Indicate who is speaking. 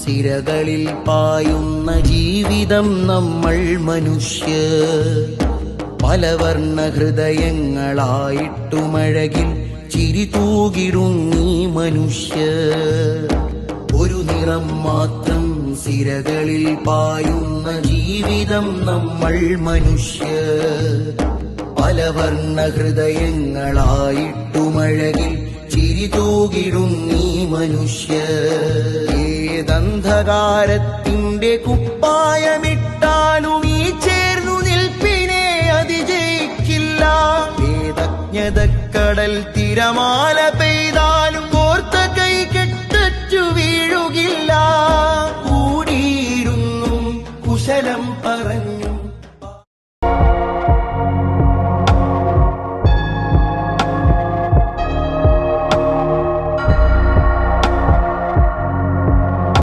Speaker 1: സിരകളിൽ പായുന്ന ജീവിതം നമ്മൾ മനുഷ്യർ. പലവർണ്ണ ഹൃദയങ്ങളായിട്ടുമഴകിൽ ചിരി തൂകിടുന്നീ മനുഷ്യർ. ഒരു നിറം മാത്രം സിരകളിൽ പായുന്ന ജീവിതം നമ്മൾ മനുഷ്യർ. പലവർണ്ണ ഹൃദയങ്ങളായിട്ടുമഴകിൽ ചിരി തൂകിടുന്നീ മനുഷ്യർ. ഏതന്ധകാരത്തിന്റെ കുപ്പായമിട്ടാലും ഈ ചേർന്നു നിൽപ്പിനെ അതിജയിക്കില്ല. ഏതജ്ഞതക്കടൽ തിരമാല പെയ്താലും കോർത്ത കൈ കെട്ടച്ചു വീഴുകില്ല. കൂടിയിരുന്നു കുശലം പറഞ്ഞു